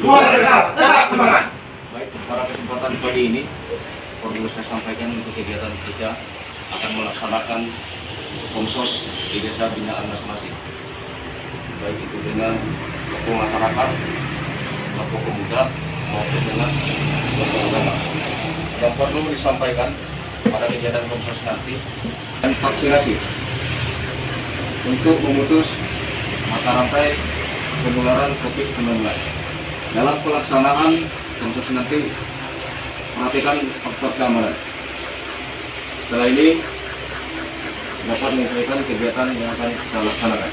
Tetap semangat. Baik, pada kesempatan pagi ini perlu saya sampaikan untuk kegiatan kita akan melaksanakan komsos di desa binaan masing-masing, baik itu dengan tokoh masyarakat, tokoh pemuda maupun dengan tokoh agama. Yang perlu disampaikan pada kegiatan komsos nanti dan vaksinasi untuk memutus mata rantai penularan COVID-19. Dalam pelaksanaan komsos nanti perhatikan faktor keamanan. Setelah ini dapat menyesuaikan kegiatan yang akan kita laksanakan.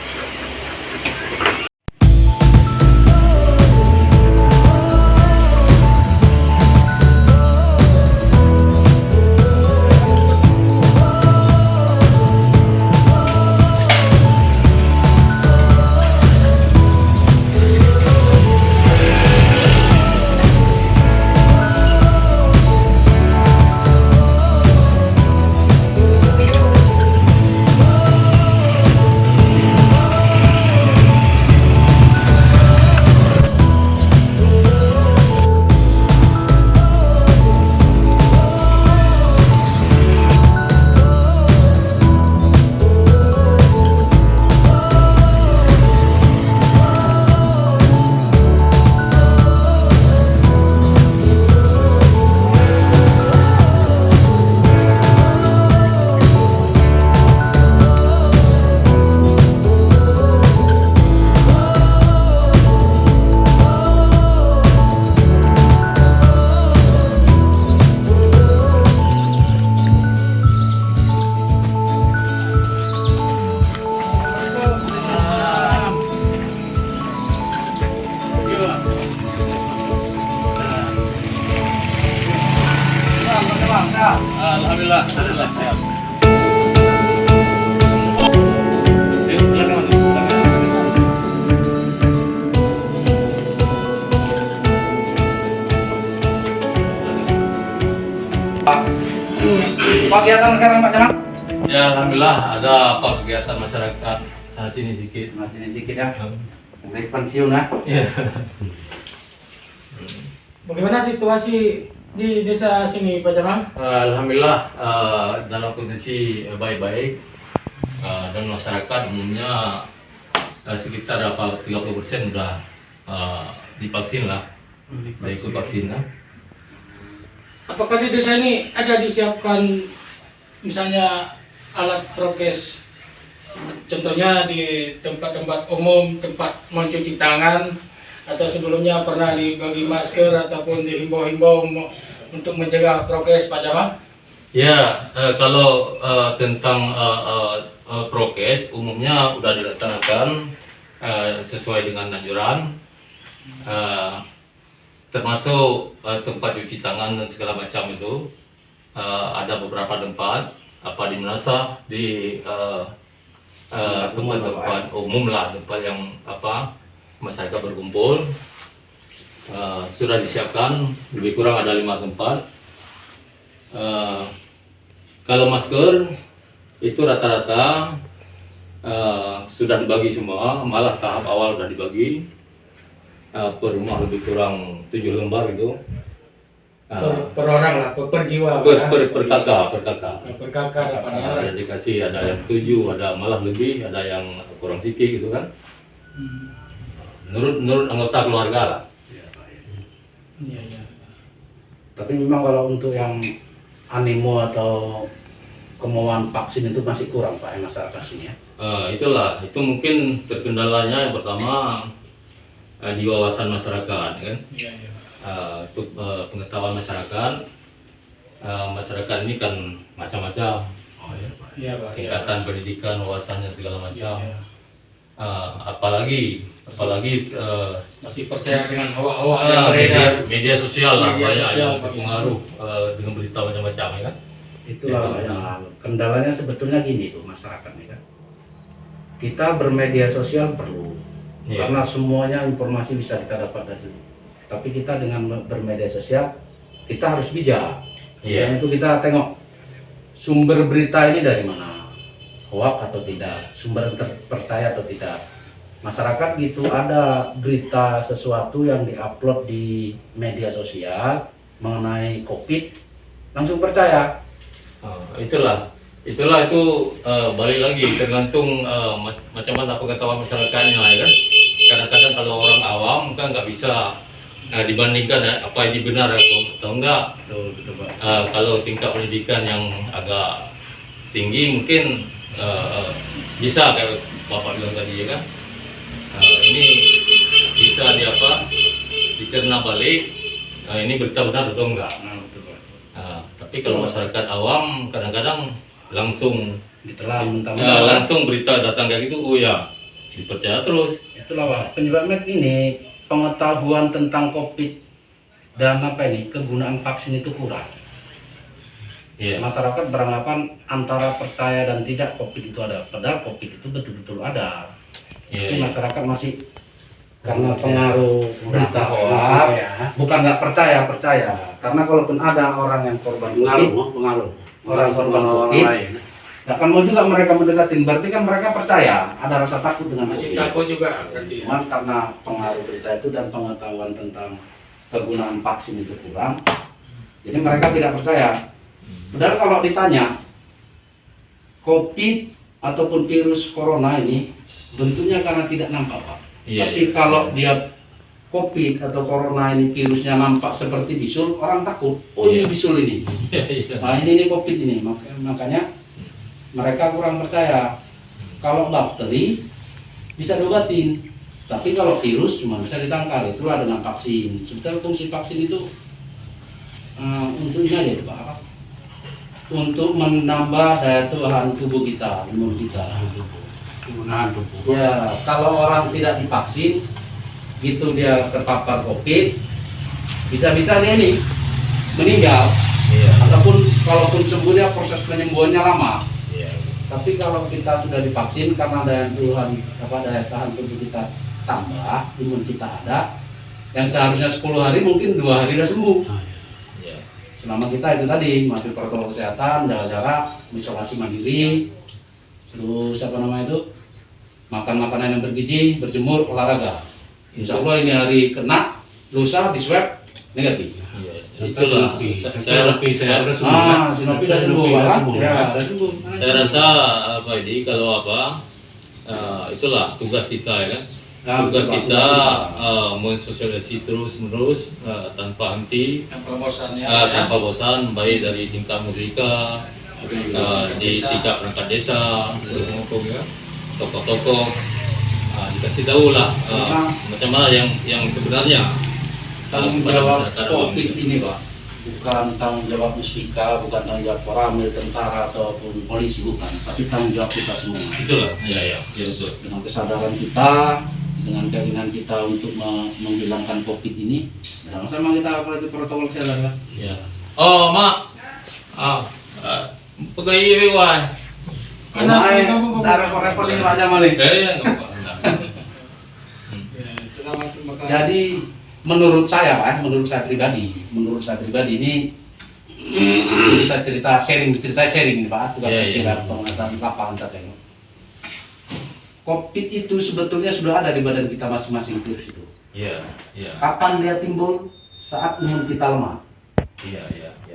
Alhamdulillah, sehat. Kegiatan sekarang Pak Camat? Ya, alhamdulillah ada apa kegiatan masyarakat saat ini sedikit. Masih sedikit ya. Naik pensiun ya. Iya. Bagaimana situasi di desa sini Pak Camat? Alhamdulillah dalam kondisi baik-baik dan masyarakat umumnya sekitar 30% sudah divaksin lah, sudah ikut vaksin lah. Apakah di desa ini ada disiapkan misalnya alat prokes? Contohnya di tempat-tempat umum, tempat mencuci tangan, atau sebelumnya pernah dibagi masker ataupun dihimbau-himbau untuk menjaga prokes Pak Camat? Ya, kalau tentang prokes umumnya sudah dilaksanakan sesuai dengan anjuran, termasuk tempat cuci tangan dan segala macam itu. Ada beberapa tempat di Menasa, di tempat-tempat umum lah, tempat yang masyarakat berkumpul, sudah disiapkan lebih kurang ada 5 tempat. Kalau masker itu rata-rata sudah dibagi semua, malah tahap awal sudah dibagi per rumah lebih kurang 7 lembar itu. Per orang lah, per jiwa. Per kakak. Per kakak dapat Ada dikasih, ada yang 7, ada malah lebih, ada yang kurang sedikit gitu kan. Menurut anggota keluarga lah. Iya. Tapi memang kalau untuk yang animo atau kemauan vaksin itu masih kurang Pak masyarakat sini ya. Itulah, itu mungkin terkendalanya yang pertama di wawasan masyarakat kan. Iya. Untuk pengetahuan masyarakat, masyarakat ini kan macam-macam, Iya Pak. tingkatan pendidikan, wawasannya segala macam. Iya. Apalagi Masih percaya dengan hawa-hawa yang beredar. media sosial lah, Media banyak sosial, yang berpengaruh dengan berita macam-macam ya kan. Itulah yang kendalanya sebetulnya gini tuh masyarakat nih kan. Kita bermedia sosial perlu, karena semuanya informasi bisa kita dapat dari situ. Tapi kita dengan bermedia sosial kita harus bijak. Iya. Itu kita tengok sumber berita ini dari mana, hoax atau tidak, sumber terpercaya atau tidak. masyarakat gitu ada berita sesuatu yang diupload di media sosial mengenai COVID, langsung percaya. Itu balik lagi tergantung macam mana pengetahuan masyarakatnya ya kan. Kadang-kadang kalau orang awam kan nggak bisa dibandingkan apa ini benar atau enggak. Betul, Pak. Kalau tingkat pendidikan yang agak tinggi mungkin bisa kayak Bapak bilang tadi ya kan. Ini bisa dicerna balik. Ini berita benar atau enggak. Betul, Pak. Tapi kalau masyarakat awam kadang-kadang langsung Ditelan mentah-mentah. langsung berita datang kayak gitu, oh ya dipercaya terus. Itulah Pak, penyebabnya ini pengetahuan tentang COVID dan kegunaan vaksin itu kurang. Iya. Masyarakat beranggapan antara percaya dan tidak COVID itu ada, padahal COVID itu betul-betul ada. Tapi Iya. masyarakat masih karena pengaruh berita hoax, bukan nggak percaya. Karena kalaupun ada orang yang korban COVID, orang korban COVID, nggak akan mau juga mereka mendekatin. Berarti kan mereka percaya, ada rasa takut dengan Masih COVID. takut juga berarti. Cuman karena pengaruh berita itu dan pengetahuan tentang kegunaan vaksin itu kurang, jadi mereka tidak percaya. Padahal kalau ditanya, COVID ataupun virus corona ini bentuknya karena tidak nampak, Pak. Iya, Tapi iya. kalau dia COVID atau corona ini virusnya nampak seperti bisul, orang takut. Oh ini Iya. bisul ini. Iya. Nah ini COVID ini. Makanya mereka kurang percaya. Kalau bakteri bisa diobatin. Tapi kalau virus cuma bisa ditangkal. Itulah dengan vaksin. Sebetulnya fungsi vaksin itu untuk ini aja Pak. Apa? Untuk menambah daya tahan tubuh kita, imun kita. Ya, kalau orang tidak divaksin, gitu dia terpapar COVID, bisa-bisa dia ini meninggal. Iya. Ataupun kalaupun sembuh dia proses penyembuhannya lama. Iya. Tapi kalau kita sudah divaksin karena daya tahan tubuh kita tambah, imun kita ada, yang seharusnya 10 hari mungkin 2 hari sudah sembuh. Iya. Selama kita itu tadi mematuhi protokol kesehatan, jaga jarak, isolasi mandiri, terus makan makanan yang bergizi, berjemur, olahraga. Insya Allah ini hari kena, lusa di swab negatif. Iya. Itulah. Sinopi sudah sembuh, kan? Ya, sudah sembuh. Saya rasa kalau itulah tugas kita ya kan. Tugas kita mensosialisasi terus menerus tanpa henti, Tanpa bosan ya. tanpa bosan, baik dari tingkat merdeka, di tingkat perangkat desa, hukum ya, tokoh-tokoh, dikasih tahu lah macam mana yang sebenarnya. Tanggung pada jawab masyarakat awam. COVID ini Pak, bukan tanggung jawab Muspika, bukan tanggung jawab Koramil, tentara ataupun polisi, bukan, tapi tanggung jawab kita semua. Itulah, ya betul. Dengan kesadaran kita, dengan keinginan kita untuk menghilangkan COVID ini, sama-sama kita apalagi protokol kesehatan kan. Ya. Oh mak, pegawai Iwan. Darah repot ini Pak Jamal nih. Nggak apa-apa. Ya, itulah macam makanya. Jadi menurut saya pribadi ini cerita sharing nih Pak, Iya. pengetahuan lapangan kita tengok. COVID itu sebetulnya sudah ada di badan kita masing-masing virus itu. Iya. Kapan dia timbul? Saat imun kita lemah. Iya.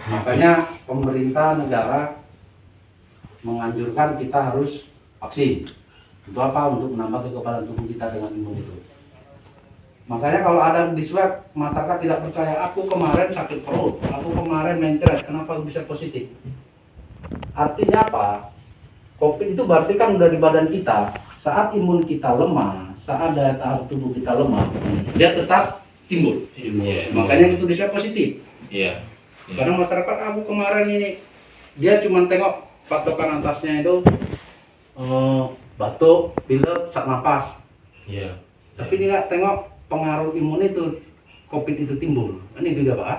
Makanya pemerintah negara menganjurkan kita harus vaksin. Untuk apa? Untuk menambah kekebalan tubuh kita dengan imun itu. Makanya kalau ada di swab, masyarakat tidak percaya, aku kemarin sakit perut, aku kemarin mencret, kenapa bisa positif? Artinya apa? COVID itu berarti kan udah di badan kita. Saat imun kita lemah, saat daya tahan tubuh kita lemah, dia tetap timbul. Iya. Makanya itu di swab positif. Iya. Karena masyarakat, aku kemarin ini, dia cuma tengok patokan atasnya itu batuk, pilek, sesak napas. Iya. Tapi dia nggak tengok pengaruh imun itu, COVID itu timbul. Ini juga Pak.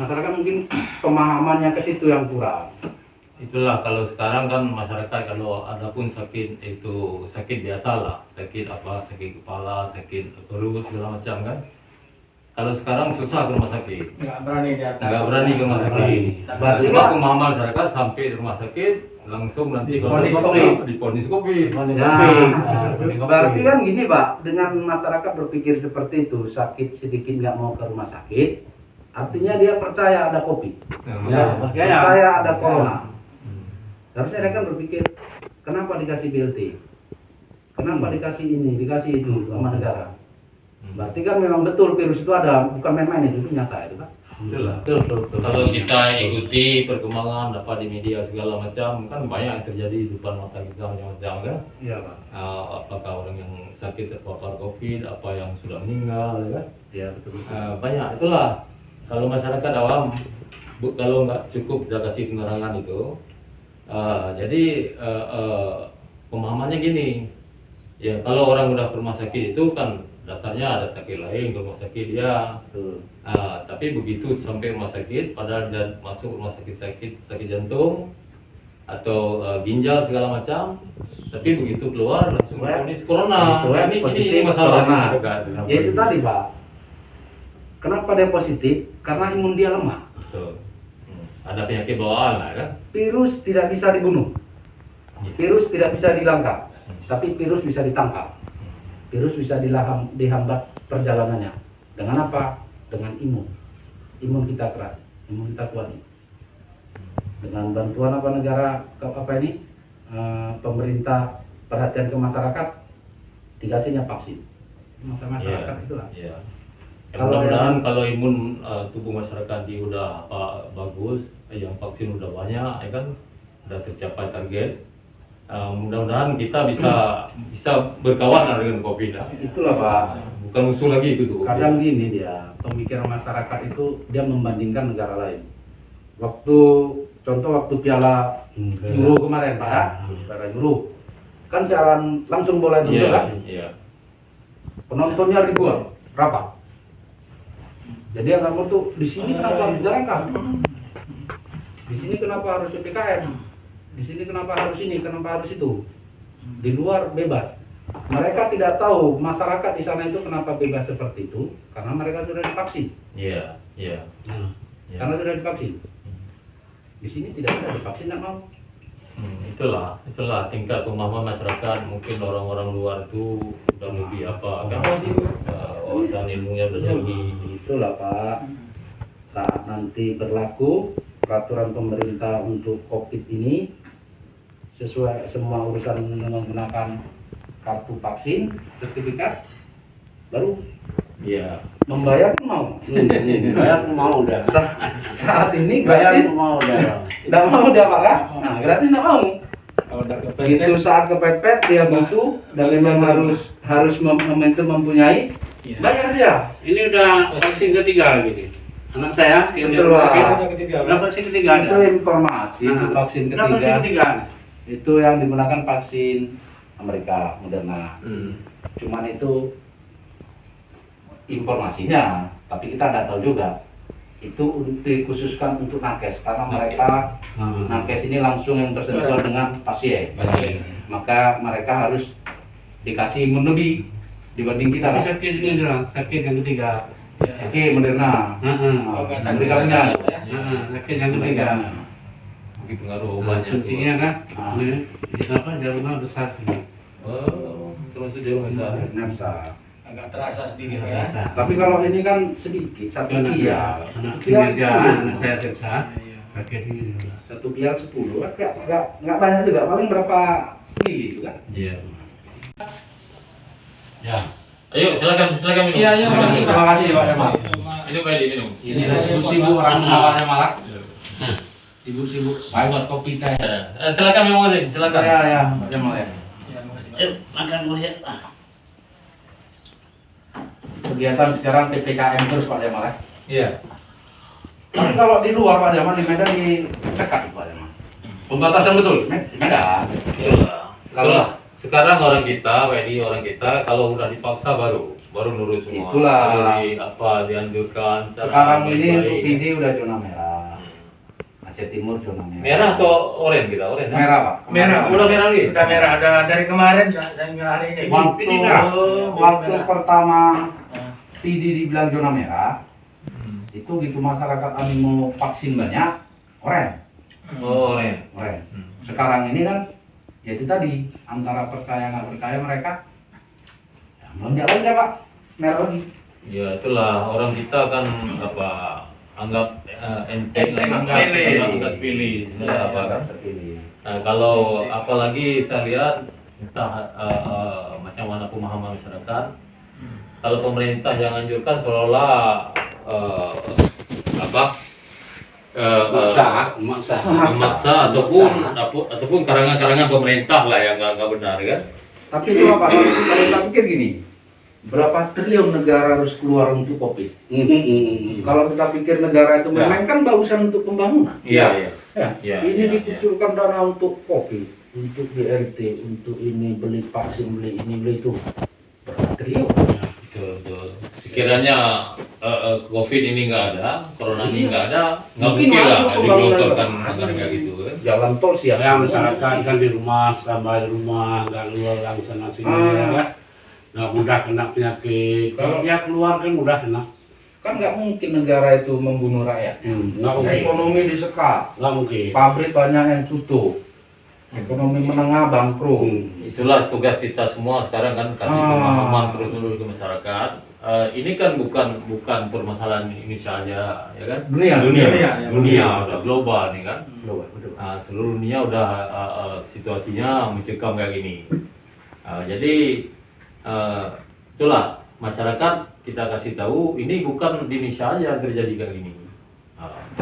Masyarakat mungkin pemahamannya ke situ yang kurang. Itulah kalau sekarang kan masyarakat kalau ada pun sakit itu sakit biasa lah, sakit kepala, sakit perut segala macam kan. Kalau sekarang susah ke rumah sakit. Nggak berani dia. Nggak berani ke rumah sakit. Berarti Cuma kan- pemahaman masyarakat sampai di rumah sakit langsung nanti Diponis kalau COVID. diponis COVID. Ya, berarti kan gini Pak, dengan masyarakat berpikir seperti itu, sakit sedikit nggak mau ke rumah sakit, artinya dia percaya ada COVID, Ya, percaya ada corona. Harusnya dia kan berpikir, kenapa dikasih BLT? Kenapa dikasih ini, dikasih itu sama negara? Berarti kan memang betul virus itu ada, bukan main-main itu nyata itu Pak. Betul. Kalau kita ikuti perkembangan apa di media segala macam kan banyak yang terjadi di depan mata kita macam-macam kan. Iya Pak. Apakah orang yang sakit terpapar COVID, apa yang sudah meninggal ya kan. Iya betul. Banyak itulah kalau masyarakat awam kalau nggak cukup kita kasih penerangan itu jadi pemahamannya gini ya kalau orang udah ke rumah sakit itu kan dasarnya ada sakit lain ke rumah sakit dia Betul. tapi begitu sampai rumah sakit padahal dia masuk rumah sakit jantung atau ginjal segala macam tapi begitu keluar langsung divonis corona ini positif masalah corona. masyarakat. Ya itu tadi Pak. Kenapa dia positif? Karena imun dia lemah. Betul. Ada penyakit bawaan lah kan. Virus tidak bisa dibunuh. Virus tidak bisa dilangkap. Tapi virus bisa ditangkap. Virus bisa dihambat perjalanannya. Dengan apa? Dengan imun. Imun kita keras. Imun kita kuat. Dengan bantuan apa negara apa ini? Pemerintah perhatian ke masyarakat dikasihnya vaksin. Masa masyarakat itulah. Iya. Kalau Mudah-mudahan kalau imun tubuh masyarakat di udah bagus, yang vaksin udah banyak, ya kan, udah tercapai target. Mudah-mudahan kita bisa berkawan dengan COVID. Itulah Pak. Bukan musuh lagi itu tuh. Kadang gini dia, pemikiran masyarakat itu dia membandingkan negara lain. Contoh waktu Piala Euro kemarin Pak, ya? Piala Euro. Kan siaran langsung bola itu Iya, kan? iya. Penontonnya ribuan, berapa? Jadi yang kamu tuh di sini kenapa harus dijalankan? Di sini kenapa harus PPKM? Di sini kenapa harus ini? Kenapa harus itu? Di luar bebas. Mereka tidak tahu masyarakat di sana itu kenapa bebas seperti itu karena mereka sudah divaksin. Iya, iya. Iya. Karena sudah divaksin. Di sini tidak ada divaksin nggak mau. Itulah tingkat pemahaman masyarakat. Mungkin orang-orang luar itu udah lebih apa kan? Wawasan ilmunya udah tinggi. Itulah Pak. Saat nanti berlaku peraturan pemerintah untuk COVID ini sesuai semua urusan menggunakan kartu vaksin, sertifikat, baru Iya. membayar pun mau. Bayar mau udah. Saat ini Bayar gratis, mau udah. nggak mau dia Pak kan? Nah gratis nggak mau. Kalau udah Begitu saat kepepet dia butuh dan memang harus mempunyai, Iya. bayar dia. Ini udah vaksin ketiga gini. Anak saya yang Betul, udah Pak. ketiga. vaksin ketiga ada. Itu informasi itu vaksin Udah vaksin ketiga. ketiga. Itu yang digunakan vaksin Amerika Moderna. Cuman itu informasinya, tapi kita nggak tahu juga. Itu dikhususkan untuk nakes karena mereka nakes ini langsung yang bersentuhan dengan pasien. Maka mereka harus dikasih imun lebih dibanding kita. Tapi sakit ini adalah sakit yang ketiga. Oke, Moderna. Oh, nggak sakit. Amerika punya. Sakit yang ketiga. Mungkin pengaruh Nah, obatnya. suntiknya kan, Ah. ini apa jarumnya besar. Oh, termasuk jarum besar. Nah, Agak terasa sedikit ya. tapi kalau ini kan sedikit, satu Anak pial. anak Satu pial kinerja 10. anak saya tersa. Iya. Sakit ini adalah. Satu pial 10, nggak banyak juga, paling berapa mili itu kan? Iya. Ya. Ayo silakan minum. Iya, iya, Silakan makasih, minum. Terima kasih, Pak Jamal. Ini baik diminum. Ini sibuk-sibuk orang awalnya malah. Iya. Sibuk-sibuk. Baik buat kopi teh. Silakan minum aja, silakan. Ya, Pak Jamal ya. Iya, makasih, Pak. Makan dulu ya. Kegiatan sekarang PPKM terus Pak Jamal ya. Iya. Tapi kalau di luar Pak Jamal, di Medan disekat Pak Jamal. Pembatasan betul? Medan. Kalau sekarang orang kita, WNI orang kita, kalau udah dipaksa baru nurut semua. Itulah. Kalau dianjurkan. cara Sekarang baik-baik. ini untuk PD udah zona merah. Aceh Timur zona merah. Merah atau oranye kita? Oranye. kan? Merah Pak. Merah. Udah merah lagi. Udah merah. Ada dari kemarin juga sampai hari ini. Waktu Ini merah. waktu Merah. pertama dibilang zona merah, itu gitu masyarakat animo vaksin banyak, oren. Oh, Ren. Sekarang ini kan, ya itu tadi, antara percaya nggak percaya mereka, ya, melonjak aja Pak, merah lagi. Ya itulah orang kita kan apa anggap enteng lah, anggap pilih. Terpilih. Nah, kalau apalagi saya lihat entah macam mana pemahaman masyarakat, kalau pemerintah yang anjurkan seolah-olah memaksa ataupun karangan-karangan pemerintah lah yang nggak benar kan. Tapi itu Pak, kalau kita pikir gini, berapa triliun negara harus keluar untuk COVID? Kalau kita pikir negara itu Ya. memang kan bagusan untuk pembangunan. Iya. Ya, ini dikucurkan dana untuk COVID, untuk BRT, untuk ini beli vaksin, beli ini, beli itu. Berapa triliun? Betul. Sekiranya COVID ini nggak ada, corona ini nggak ada, nggak Mungkin mungkin lah ada pembangunan digelontorkan Pak. anggaran kayak gitu kan. Jalan tol siap. Ya masyarakat kan di rumah, selama di rumah, nggak keluar yang sana sini ya kan. Nggak mudah kena penyakit. Kalau dia keluar kan mudah kena. Kan nggak mungkin negara itu membunuh rakyat. Nggak mungkin. Ekonomi disekat, Nggak mungkin. pabrik banyak yang tutup, ekonomi menengah bangkrut. Itulah tugas kita semua sekarang kan kasih pemahaman terus ke masyarakat. Ini kan bukan permasalahan Indonesia aja, ya kan? Dunia. Dunia udah global nih kan. Betul. Seluruh dunia udah situasinya mencekam kayak gini. Jadi itulah masyarakat kita kasih tahu ini bukan di Indonesia aja yang terjadi kayak gini.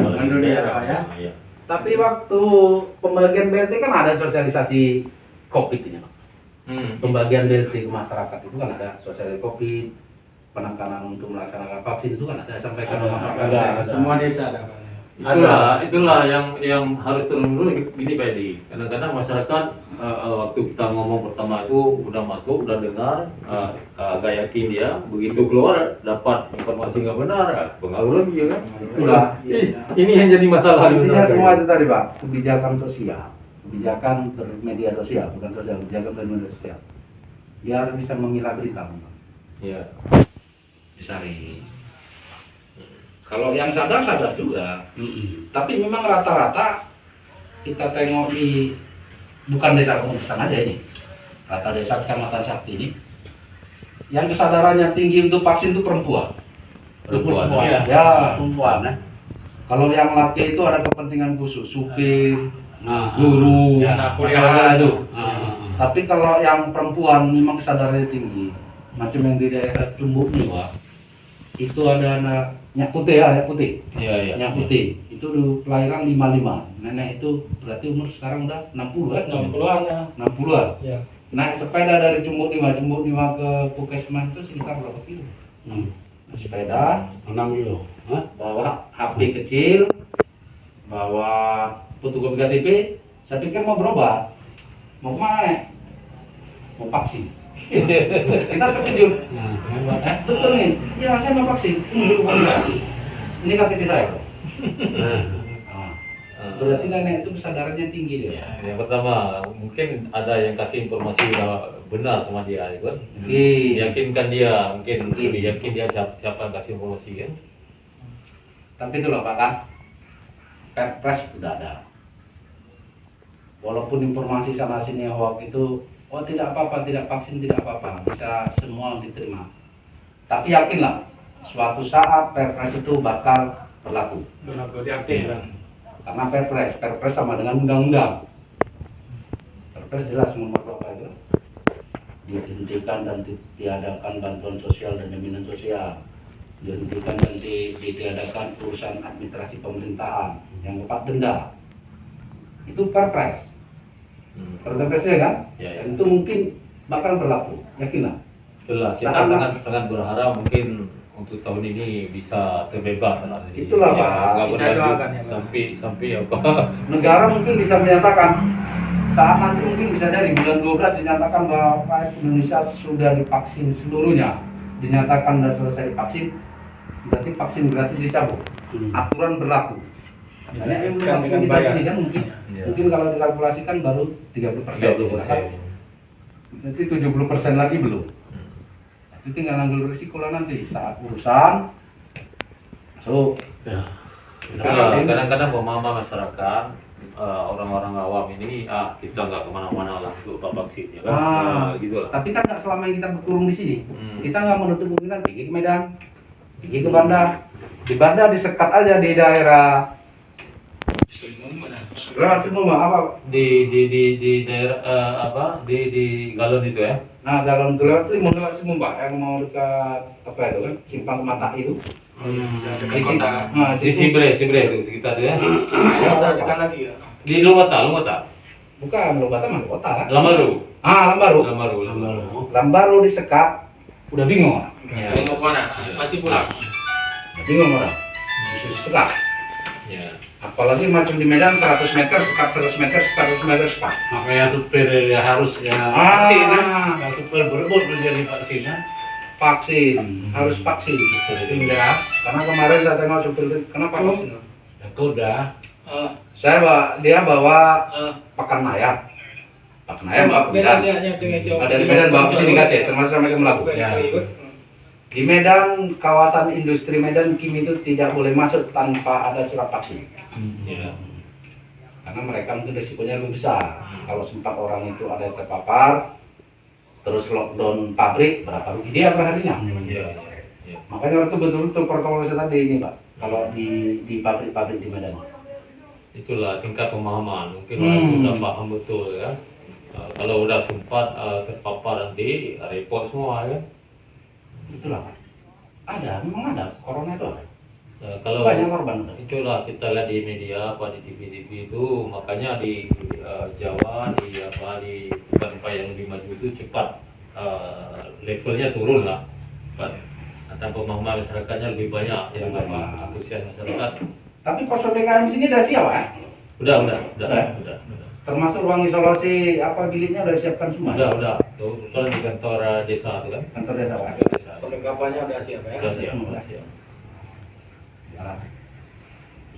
Kalau di Dunia, daerah, Pak, ya. ya. Tapi waktu pembagian BLT kan ada sosialisasi COVID ini, Pak. Pembagian BLT ke masyarakat itu kan ada sosialisasi COVID, penekanan untuk melaksanakan vaksin itu kan ada sampaikan ke masyarakat. ada. Semua desa ada. Itulah yang harus turun dulu gini Pak Edi. Kadang-kadang masyarakat waktu kita ngomong pertama itu udah masuk, udah dengar, agak yakin dia, begitu keluar dapat informasi nggak benar, pengaruh lagi ya kan. Itulah. Ini yang jadi masalah. Intinya semua itu tadi Pak, kebijakan sosial, kebijakan bermedia sosial, bukan sosial, kebijakan bermedia sosial. Dia harus bisa memilah berita, Pak. Ya. Disaring. Kalau yang sadar juga. Tapi memang rata-rata kita tengok di bukan desa Pemukisan aja ini, rata desa Kecamatan Sakti ini, yang kesadarannya tinggi untuk vaksin itu perempuan. Perempuan. Ya. Perempuan ya. Kalau yang laki itu ada kepentingan khusus, supir, Nah, guru, ya, anak kuliah kuliah itu. Ah. Tapi kalau yang perempuan memang kesadarannya tinggi, macam yang di daerah Cumbuk nih Pak, itu ada anak Nyak Putih ya, Nyak Putih. Iya. Nyak Putih, itu dulu kelahiran 55. Nenek itu berarti umur sekarang udah 60 kan? 60-an ya. 60-an. Ya. Naik sepeda dari Cumbuk 5 ke Puskesmas itu sekitar berapa kilo? Naik sepeda, 6 kilo. Hah? bawa HP kecil, bawa fotokopi KTP, saya pikir mau berobat. Mau kemana? Mau vaksin. Kita terkejut. Nah, hebat ya. Betul nih, ya saya mau vaksin. Ini KTP saya. Berarti nenek itu kesadarannya tinggi dia. Yang pertama, mungkin ada yang kasih informasi udah benar sama dia, ya kan? Yakinkan dia, mungkin lebih yakin dia siapa yang kasih informasi kan? Tapi itu loh Pak kan, Perpres sudah ada. Walaupun informasi sana sini hoax itu, oh tidak apa-apa, tidak vaksin tidak apa-apa, bisa semua diterima. Tapi yakinlah, suatu saat Perpres itu bakal berlaku. Berlaku diaktifkan. Karena Perpres sama dengan undang-undang. Perpres jelas nomor berapa itu? Dihentikan dan ditiadakan bantuan sosial dan jaminan sosial. Dihentikan dan ditiadakan urusan administrasi pemerintahan yang berupa denda. Itu Perpres. Perpresnya kan? Ya. Dan itu mungkin bakal berlaku. Yakinlah. Itulah, kita sangat berharap mungkin untuk tahun ini bisa terbebas. Itulah, Pak. Nggak Kita berlanjut doakan ya, Pak. sampai apa? Negara mungkin bisa menyatakan saat nanti mungkin bisa dari bulan 12 dinyatakan bahwa rakyat Indonesia sudah divaksin seluruhnya, dinyatakan sudah selesai divaksin, berarti vaksin gratis dicabut, aturan berlaku. Makanya yang belum Kan vaksin dengan kita bayar. ini kan mungkin kalau dikalkulasikan baru 30%. Berarti 70% lagi belum. Itu tinggal nanggung risiko lah nanti saat urusan masuk. Ya. Kadang-kadang pemahaman masyarakat orang-orang awam ini kita nggak kemana-mana lah untuk vaksin ya kan. Gitu lah. Tapi kan nggak selama kita berkurung di sini. Hmm. Kita nggak menutup kemungkinan pergi ke Medan, pergi ke Bandar. Di Bandar disekat aja di daerah. Lewat semua apa? Di daerah di Galon itu ya. Nah, dalam itu lewat semua Mbak, yang mau dekat apa itu kan, simpang mata itu. Di kota. Nah, Di Sibre itu sekitar itu ya. Kita dekat lagi ya. Di Lumata. Bukan, Lembata mah kota kan? Lambaru. Lambaru. Lambaru disekat, udah bingung orang. Ya. Mau kemana? Pasti pulang. Udah bingung orang. Bisa disekat. Ya. Apalagi macam di Medan 100 meter, sekat 100 meter, 100 meter sekat. Makanya supir ya harus ya vaksin kan. Kalau supir berebut menjadi vaksin kan. Vaksin, harus vaksin. Sehingga, karena kemarin saya tengok supir itu, kenapa vaksin? Ya udah. Dia bawa pakan ayam. Pakan ayam bawa ke Medan. Ada di Medan bawa ke sini Aceh, termasuk sampai ke Melabu. Ya. Di Medan, kawasan industri Medan Kim itu tidak boleh masuk tanpa ada surat vaksin. Ya. Karena mereka mungkin risikonya lebih besar. Kalau sempat orang itu ada yang terpapar, terus lockdown pabrik, berapa rugi dia perharinya? Ya. Makanya itu betul-betul protokol kesehatan ini, Pak. Kalau di pabrik-pabrik di Medan. Itulah tingkat pemahaman. Mungkin orang sudah paham betul ya. Kalau udah sempat terpapar nanti repot semua ya. Itulah, Pak. Memang ada, corona itu ada. Kalau Banyak korban. itulah kita lihat di media apa di TV itu, makanya di Jawa di tempat yang lebih maju itu cepat levelnya turun lah. Atau pemahaman masyarakatnya lebih banyak yang antusias masyarakat. Tapi pos PPKM sini udah siap, Pak? Udah. Termasuk ruang isolasi biliknya udah siapkan semua. Udah. Tuh, soalnya di kantor desa itu kan. Kantor desa, Pak. Perlengkapannya udah siap ya. Udah siap. Ya,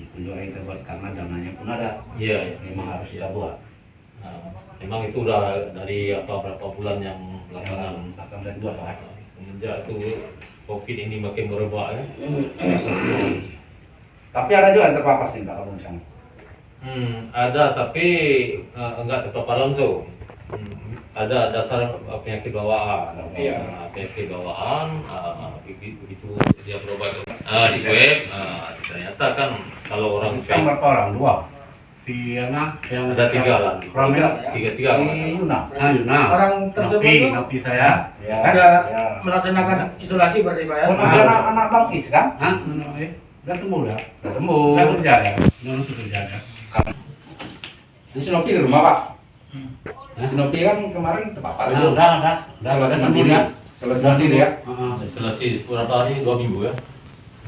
itu juga yang terbuat karena dananya pun ada. Iya. Memang harus kita buat. Memang itu udah dari berapa bulan yang belakangan. Akan dari buat, Pak. Semenjak itu COVID ini makin merebak ya. Tapi ada juga yang terpapar sih, Pak, kalau misalnya. Ada tapi enggak terpapar langsung. Ada dasar penyakit bawaan. Iya. Penyakit bawaan begitu dia berobat di swab ternyata kan kalau orang Sekarang swab berapa orang? Dua. Yang ada 3 lah. Tiga. Yuna. Yuna. Orang tersebut tuh Napi saya. Ya. ada Ya. melaksanakan isolasi berarti Pak ya. Oh, dia anak Bang Is kan? Hah? Udah sembuh dah. Udah sembuh. Udah kerja ya. Udah masuk kerja ya. Di Sinopi di rumah, Pak. Di Sinopi kan kemarin terpapar itu. Udah Selesai sembuh sendiri. ya. Selesai sendiri ya. isolasi berapa hari? 2 minggu ya.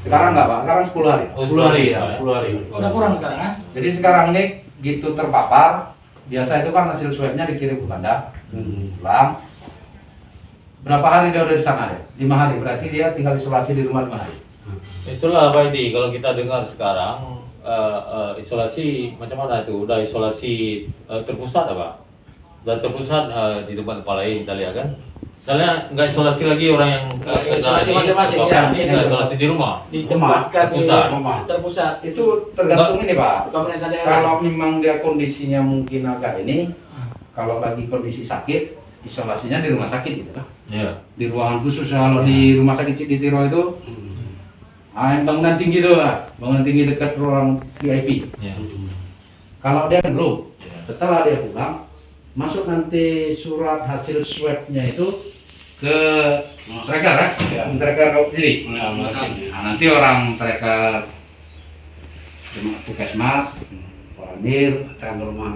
Sekarang enggak, Pak. Sekarang 10 hari. Oh, 10 hari ya. 10 hari. Udah kurang sekarang kan? Jadi sekarang ini gitu terpapar, biasa itu kan hasil swabnya dikirim ke Bandar, pulang. Berapa hari dia udah di sana deh? 5 hari, berarti dia tinggal isolasi di rumah 5 hari. Itulah Pak Edi, kalau kita dengar sekarang isolasi macam mana itu? Udah isolasi terpusat apa? Udah terpusat di tempat lain kita lihat kan? Misalnya nggak isolasi lagi orang yang Isolasi masing-masing, ya. kita isolasi di rumah. Ditempatkan di Terpusat. terpusat. Itu tergantung ini, Pak. Pemerintah daerah. Kalau memang dia kondisinya mungkin agak ini, kalau lagi kondisi sakit, isolasinya di rumah sakit gitu. Iya. Di ruangan khusus. Kalau di rumah sakit Cititiro itu, yang bangunan tinggi tuh, Pak. Bangunan tinggi dekat ruang VIP. Iya. Kalau dia belum, Iya. setelah dia pulang, masuk nanti surat hasil swabnya itu ke tracker ya, tracker kau sendiri. Nah, nanti orang tracker Puskesmas, Koramil, datang ke rumah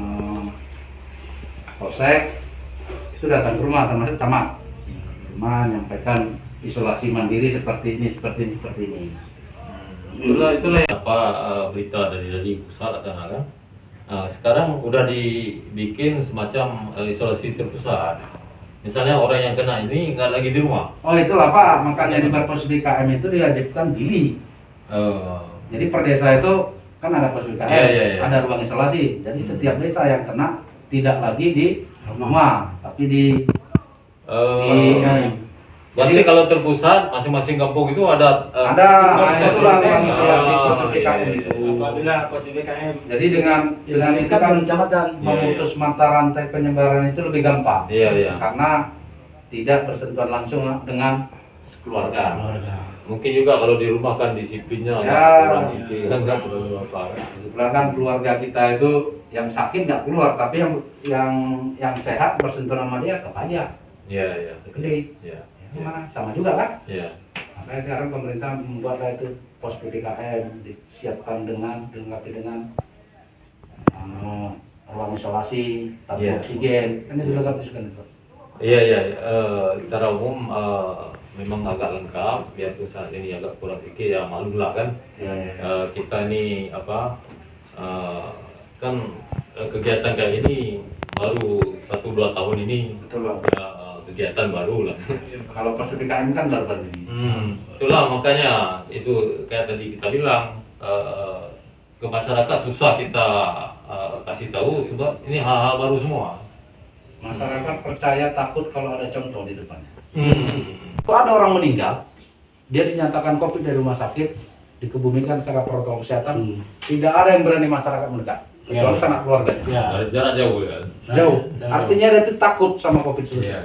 Polsek, itu datang ke rumah termasuk camat, rumah menyampaikan isolasi mandiri seperti ini. Itulah apa berita dari pusat sana kan. Sekarang udah dibikin semacam isolasi terpusat. Misalnya orang yang kena ini nggak lagi di rumah. Oh itulah Pak, makanya di pos BKM itu diwajibkan gili. Jadi per desa itu kan ada pos BKM, Iya. ada ruang isolasi. Jadi setiap desa yang kena tidak lagi di rumah, tapi di Berarti kalau terpusat masing-masing kampung itu ada Ada, itulah yang isolasi Oh, pos PPKM iya, itu. iya. Apabila pos PPKM. Jadi dengan itu kan kecamatan Iya, memutus mata rantai penyebaran itu lebih gampang. Iya, iya. Karena tidak bersentuhan langsung dengan keluarga. Mungkin juga kalau di rumah kan disiplinnya Ya. agak kurang sedikit kan nggak terlalu apa. Kebetulan kan keluarga kita itu yang sakit nggak keluar, tapi yang sehat bersentuhan sama dia tetap aja. Iya, iya. Gede. Iya. Gimana? Sama juga kan? Iya. Makanya sekarang pemerintah membuat itu pos PPKM disiapkan dengan dilengkapi dengan ruang isolasi, tabung Iya. oksigen, kan itu dilengkapi juga itu. Iya, iya. Secara umum memang agak lengkap. Biarpun saat ini agak kurang sedikit ya maklum lah kan. Iya, iya. Kita ini apa kan kegiatan kayak ini baru 1-2 tahun ini Betul Bang. kegiatan baru lah. Kalau pos PPKM kan baru-baru ini. Itulah makanya itu kayak tadi kita bilang ke masyarakat susah kita kasih tahu sebab ini hal-hal baru semua. Masyarakat percaya takut kalau ada contoh di depannya. Hmm. Kalau ada orang meninggal, dia dinyatakan COVID dari rumah sakit, dikebumikan secara protokol kesehatan, tidak ada yang berani masyarakat mendekat, kecuali sanak keluarganya. Ya. Dari jarak jauh ya. Jauh. Artinya dia itu takut sama COVID selesai. Iya.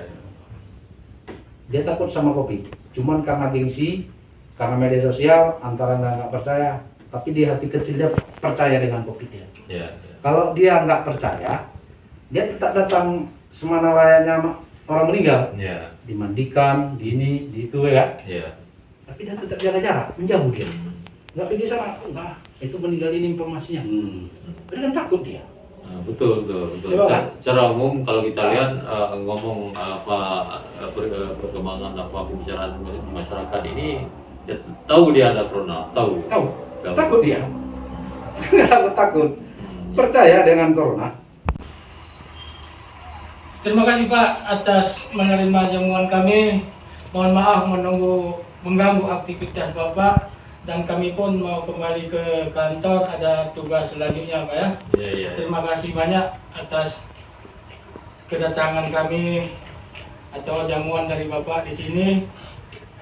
Dia takut sama COVID. Cuman karena gengsi, karena media sosial, antara nggak percaya, tapi di hati kecil dia percaya dengan COVID dia. Iya. Kalau dia nggak percaya, dia tetap datang semana layaknya orang meninggal, Iya. dimandikan, di ini, di itu ya. Iya. Tapi dia tetap jaga jarak, menjauh dia. Nggak pergi sana, enggak, itu meninggal ini informasinya. Dia kan takut dia. Nah, betul. Iya, kan? Secara umum kalau kita lihat ngomong apa perkembangan apa pembicaraan masyarakat ini, ya, tahu dia ada corona, tahu. Tahu, takut dia. Nggak takut. Percaya dengan corona. Terima kasih Pak atas menerima jamuan kami. Mohon maaf mengganggu aktivitas Bapak, dan kami pun mau kembali ke kantor, ada tugas selanjutnya Pak ya. Iya. Terima kasih banyak atas kedatangan kami atau jamuan dari Bapak di sini.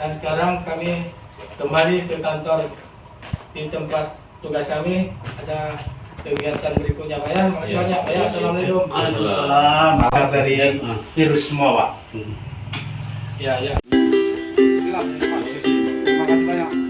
Dan sekarang kami kembali ke kantor di tempat tugas kami. Ada kegiatan berikutnya Pak ya. Terima kasih Iya. banyak Pak ya. Assalamualaikum. Waalaikumsalam. Maka dari virus semua Pak. Ya. Terima kasih banyak.